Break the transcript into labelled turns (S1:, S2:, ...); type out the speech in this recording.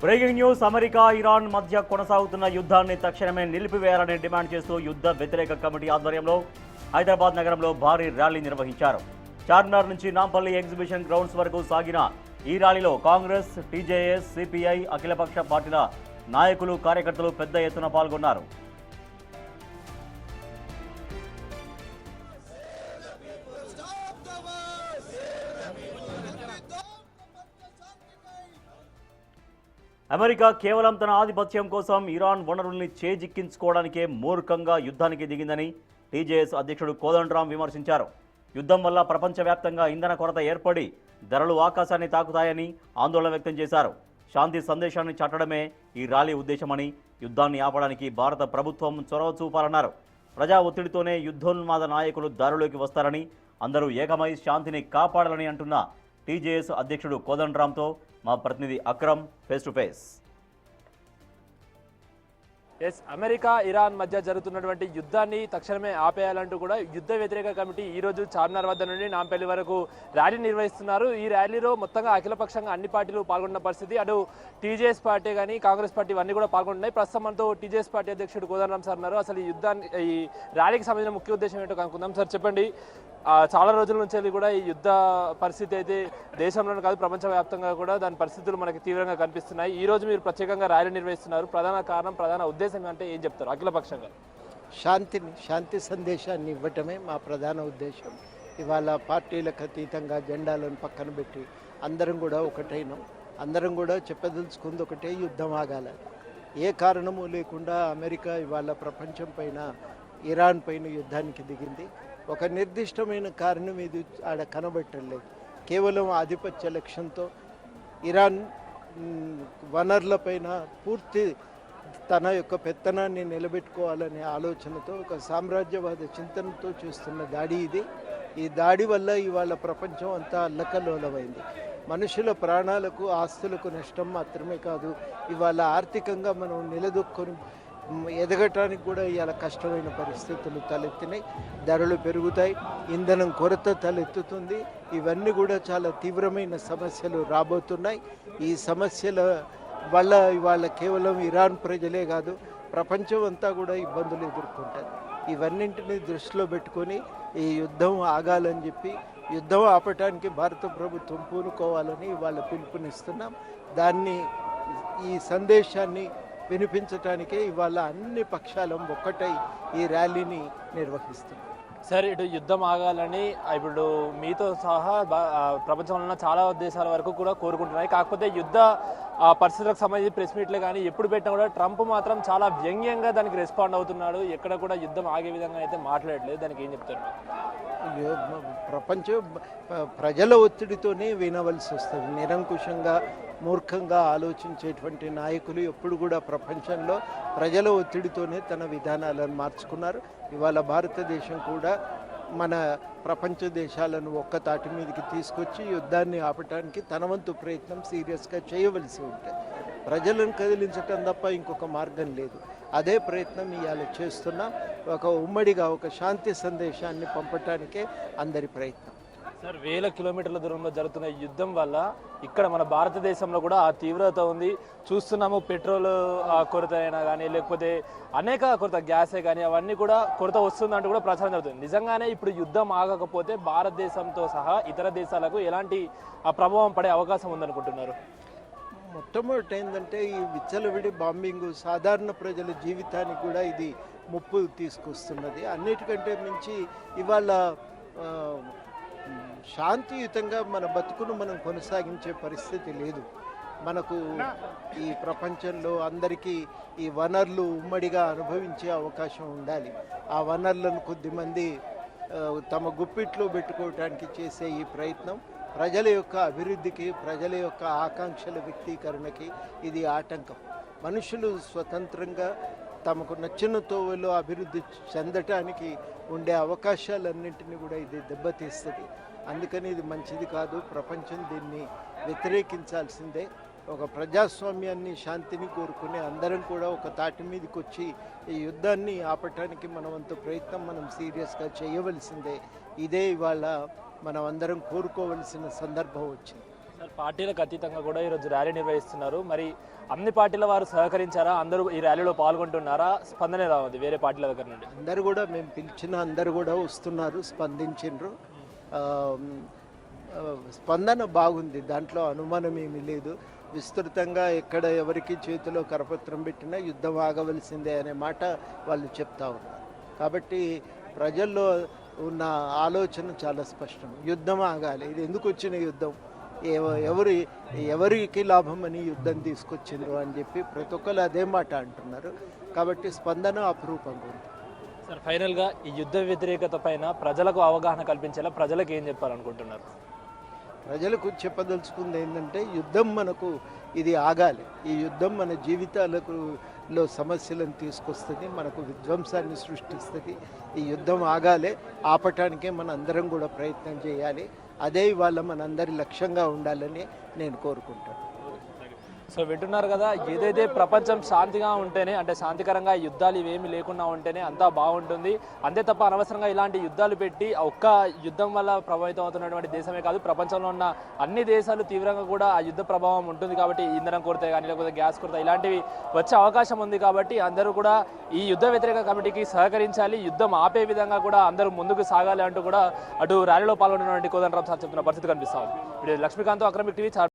S1: Breaking news. America Iran మధ్య కొనసాగుతున్న యుద్ధాన్ని తక్షణమే నిలిపివేయాలని డిమాండ్ చేస్తూ యుద్ధ వ్యతిరేక కమిటీ ఆధ్వర్యంలో హైదరాబాద్ నగరంలో భారీ ర్యాలీ నిర్వహించారు. చార్మినార్ నుంచి నాంపల్లి ఎగ్జిబిషన్ గ్రౌండ్స్ వరకు సాగిన ఈ ర్యాలీలో కాంగ్రెస్, టీజేఎస్, సిపిఐ, అఖిలపక్ష పార్టీల నాయకులు, కార్యకర్తలు పెద్ద ఎత్తున పాల్గొన్నారు. అమెరికా కేవలం తన ఆధిపత్యం కోసం ఇరాన్ వనరుల్ని చేజిక్కించుకోవడానికే మూర్ఖంగా యుద్ధానికి దిగిందని టీజేఎస్ అధ్యక్షుడు కోదండరాం విమర్శించారు. యుద్ధం వల్ల ప్రపంచవ్యాప్తంగా ఇంధన కొరత ఏర్పడి ధరలు ఆకాశాన్ని తాకుతాయని ఆందోళన వ్యక్తం చేశారు. శాంతి సందేశాన్ని చాటడమే ఈ ర్యాలీ ఉద్దేశమని, యుద్ధాన్ని ఆపడానికి భారత ప్రభుత్వం చొరవ చూపాలన్నారు. ప్రజా ఒత్తిడితోనే యుద్ధోన్మాద నాయకులు దారిలోకి వస్తారని, అందరూ ఏకమై శాంతిని కాపాడాలని అంటున్న టీజేఎస్ అధ్యక్షుడు కోదండరాంతో మా ప్రతినిధి Akram face to face.
S2: America Iran మధ్య జరుగుతున్నటువంటి యుద్ధాన్ని తక్షణమే ఆపేయాలంటూ కూడా యుద్ధ వ్యతిరేక కమిటీ ఈరోజు చార్మినార్ వద్ద నుండి నాంపల్లి వరకు ర్యాలీ నిర్వహిస్తున్నారు. ఈ ర్యాలీలో మొత్తంగా అఖిలపక్షంగా అన్ని పార్టీలు పాల్గొన్న పరిస్థితి. అటు టీజేఎస్ పార్టీ కానీ కాంగ్రెస్ పార్టీ ఇవన్నీ కూడా పాల్గొంటున్నాయి. ప్రస్తుతం మనతో టీజేఎస్ పార్టీ అధ్యక్షుడు కోదండరాం సార్ ఉన్నారు. అసలు ఈ ర్యాలీకి సంబంధించిన ముఖ్య ఉద్దేశం ఏంటో కనుక్కుందాం. సార్ చెప్పండి, చాలా రోజుల నుంచి కూడా ఈ యుద్ధ పరిస్థితి అయితే దేశంలోనే కాదు ప్రపంచవ్యాప్తంగా కూడా దాని పరిస్థితులు మనకి తీవ్రంగా కనిపిస్తున్నాయి. ఈ రోజు మీరు ప్రత్యేకంగా ర్యాలీ నిర్వహిస్తున్నారు. ప్రధాన కారణం, ప్రధాన ఉద్దేశం అంటే ఏం చెప్తారు? అఖిలపక్షంగా
S3: శాంతి సందేశాన్ని ఇవ్వటమే మా ప్రధాన ఉద్దేశం. ఇవాళ పార్టీలకు అతీతంగా జెండాలను పక్కన పెట్టి అందరం కూడా ఒకటైనాం. అందరం కూడా చెప్పదలుచుకుంది ఒకటే, యుద్ధం ఆగాల. ఏ కారణము లేకుండా అమెరికా ఇవాళ ప్రపంచం పైన, ఇరాన్ పైన యుద్ధానికి దిగింది. ఒక నిర్దిష్టమైన కారణం ఇది ఆడ కనబట్టలేదు. కేవలం ఆధిపత్య లక్ష్యంతో ఇరాన్ వనరులపైన పూర్తి తన యొక్క పెత్తనాన్ని నిలబెట్టుకోవాలనే ఆలోచనతో, ఒక సామ్రాజ్యవాద చింతనతో చేస్తున్న దాడి ఇది. ఈ దాడి వల్ల ఇవాళ ప్రపంచం అంతా అల్లకల్లోలమైంది. మనుషుల ప్రాణాలకు, ఆస్తులకు నష్టం మాత్రమే కాదు, ఇవాళ ఆర్థికంగా మనం నిలదొక్కుని ఎదగటానికి కూడా ఇవాళ కష్టమైన పరిస్థితులు తలెత్తినాయి. ధరలు పెరుగుతాయి, ఇంధనం కొరత తలెత్తుతుంది. ఇవన్నీ కూడా చాలా తీవ్రమైన సమస్యలు రాబోతున్నాయి. ఈ సమస్యల వల్ల ఇవాళ కేవలం ఇరాన్ ప్రజలే కాదు, ప్రపంచం అంతా కూడా ఇబ్బందులు ఎదుర్కొంటుంది. ఇవన్నింటినీ దృష్టిలో పెట్టుకొని ఈ యుద్ధం ఆగాలని చెప్పి, యుద్ధం ఆపటానికి భారత ప్రభుత్వం పూనుకోవాలని ఇవాళ పిలుపునిస్తున్నాం. ఈ సందేశాన్ని వినిపించడానికే ఇవాళ అన్ని పక్షాలం ఒక్కటై ఈ ర్యాలీని నిర్వహిస్తున్నాం.
S2: సార్, ఇటు యుద్ధం ఆగాలని ఇప్పుడు మీతో సహా ప్రపంచంలో ఉన్న చాలా దేశాల వరకు కూడా కోరుకుంటున్నాయి. కాకపోతే యుద్ధ పరిస్థితులకు సంబంధించి ప్రెస్ మీట్లు కానీ ఎప్పుడు పెట్టినా కూడా ట్రంప్ మాత్రం చాలా వ్యంగ్యంగా దానికి రెస్పాండ్ అవుతున్నాడు. ఎక్కడ కూడా యుద్ధం ఆగే విధంగా అయితే మాట్లాడలేదు. దానికి ఏం చెప్తారు?
S3: ప్రజల ఒత్తిడితోనే వినవలసి వస్తుంది. నిరంకుశంగా, మూర్ఖంగా ఆలోచించేటువంటి నాయకులు ఎప్పుడు కూడా ప్రపంచంలో ప్రజల ఒత్తిడితోనే తన విధానాలను మార్చుకున్నారు. ఇవాళ భారతదేశం కూడా మన ప్రపంచ దేశాలను ఒక్క తాటి మీదకి తీసుకొచ్చి యుద్ధాన్ని ఆపటానికి తన వంతు ప్రయత్నం సీరియస్గా చేయవలసి ఉంటుంది. ప్రజలను కదిలించటం తప్ప ఇంకొక మార్గం లేదు. అదే ప్రయత్నం ఇవాళ చేస్తున్నాం. ఒక ఉమ్మడిగా ఒక శాంతి సందేశాన్ని పంపటానికే అందరి ప్రయత్నం.
S2: సార్, వేల కిలోమీటర్ల దూరంలో జరుగుతున్న యుద్ధం వల్ల ఇక్కడ మన భారతదేశంలో కూడా ఆ తీవ్రత ఉంది. చూస్తున్నాము, పెట్రోల్ కొరత అయినా కానీ, లేకపోతే అనేక కొరత, గ్యాసే కానీ, అవన్నీ కూడా కొరత వస్తుందంటూ కూడా ప్రచారం జరుగుతుంది. నిజంగానే ఇప్పుడు యుద్ధం ఆగకపోతే భారతదేశంతో సహా ఇతర దేశాలకు ఎలాంటి ప్రభావం పడే అవకాశం ఉందనుకుంటున్నారు?
S3: మొట్టమొదటి ఏంటంటే, ఈ విచ్చలవిడి బాంబింగ్ సాధారణ ప్రజల జీవితానికి కూడా ఇది ముప్పు తీసుకొస్తున్నది. అన్నిటికంటే మించి ఇవాళ శాంతియుతంగా మన బతుకును మనం కొనసాగించే పరిస్థితి లేదు. మనకు ఈ ప్రపంచంలో అందరికీ ఈ వనరులు ఉమ్మడిగా అనుభవించే అవకాశం ఉండాలి. ఆ వనరులను కొద్దిమంది తమ గుప్పిట్లో పెట్టుకోవడానికి చేసే ఈ ప్రయత్నం ప్రజల యొక్క అభివృద్ధికి, ప్రజల యొక్క ఆకాంక్షల వ్యక్తీకరణకి ఇది ఆటంకం. మనుషులు స్వతంత్రంగా తమకు నచ్చిన తోవలో అభివృద్ధి చెందటానికి ఉండే అవకాశాలన్నింటినీ కూడా ఇది దెబ్బతీస్తుంది. అందుకని ఇది మంచిది కాదు. ప్రపంచం దీన్ని వ్యతిరేకించాల్సిందే. ఒక ప్రజాస్వామ్యాన్ని, శాంతిని కోరుకునే అందరం కూడా ఒక తాటి మీదకి వచ్చి ఈ యుద్ధాన్ని ఆపటానికి మనవంత ప్రయత్నం మనం సీరియస్గా చేయవలసిందే. ఇదే ఇవాళ మనం అందరం కోరుకోవలసిన సందర్భం వచ్చింది.
S2: సార్ పార్టీలకు అతీతంగా కూడా ఈరోజు ర్యాలీ నిర్వహిస్తున్నారు. మరి అన్ని పార్టీల వారు సహకరించారా? అందరూ ఈ ర్యాలీలో పాల్గొంటున్నారా? స్పందనే రావద్దు వేరే పార్టీల దగ్గర నుండి.
S3: అందరూ కూడా మేము పిలిచిన అందరూ కూడా వస్తున్నారు, స్పందించిండ్రు. ఆ, ఆ, స్పందన బాగుంది, దాంట్లో అనుమానం ఏమీ లేదు. విస్తృతంగా ఎక్కడ ఎవరికి చేతిలో కరపత్రం పెట్టినా యుద్ధం ఆగవలసిందే అనే మాట వాళ్ళు చెప్తా ఉన్నారు. కాబట్టి ప్రజల్లో ఉన్న ఆలోచన చాలా స్పష్టం, యుద్ధం ఆగాలి. ఇది ఎందుకు వచ్చిన యుద్ధం, ఎవరికి లాభం అని యుద్ధం తీసుకొచ్చిండ్రు అని చెప్పి ప్రతి ఒక్కరు అదే మాట అంటున్నారు. కాబట్టి స్పందన అపురూపంగా ఉంది.
S2: సార్ ఫైనల్గా ఈ యుద్ధ వ్యతిరేకత పైన ప్రజలకు అవగాహన కల్పించేలా ప్రజలకు ఏం చెప్పాలనుకుంటున్నారు?
S3: ప్రజలకు చెప్పదలుచుకుంది ఏంటంటే యుద్ధం మనకు ఇది ఆగాలి. ఈ యుద్ధం మన జీవితాలలో సమస్యలను తీసుకొస్తుంది, మనకు విధ్వంసాన్ని సృష్టిస్తుంది. ఈ యుద్ధం ఆగాలి, ఆపటానికే మన అందరం కూడా ప్రయత్నం చేయాలి. అదే ఇవాళ మనందరి లక్ష్యంగా ఉండాలని నేను కోరుకుంటాను.
S2: సో వింటున్నారు కదా, ఏదైతే ప్రపంచం శాంతిగా ఉంటేనే, అంటే శాంతికరంగా యుద్ధాలు ఇవేమి లేకుండా ఉంటేనే అంతా బాగుంటుంది. అంతే తప్ప అనవసరంగా ఇలాంటి యుద్ధాలు పెట్టి ఒక్క యుద్ధం వల్ల ప్రభావితం అవుతున్నటువంటి దేశమే కాదు, ప్రపంచంలో ఉన్న అన్ని దేశాలు తీవ్రంగా కూడా ఆ యుద్ధ ప్రభావం ఉంటుంది. కాబట్టి ఇంధనం కొరత కానీ లేకపోతే గ్యాస్ కొరత ఇలాంటివి వచ్చే అవకాశం ఉంది. కాబట్టి అందరూ కూడా ఈ యుద్ధ వ్యతిరేక కమిటీకి సహకరించాలి, యుద్ధం ఆపే విధంగా కూడా అందరూ ముందుకు సాగాలి అంటూ కూడా అటు ర్యాలీలో పాల్గొన్నటువంటి కోదండరాం సార్ చెప్తున్న పరిస్థితి కనిపిస్తా ఉంది. లక్ష్మీకాంత్, అక్రమిక్ టీవీ.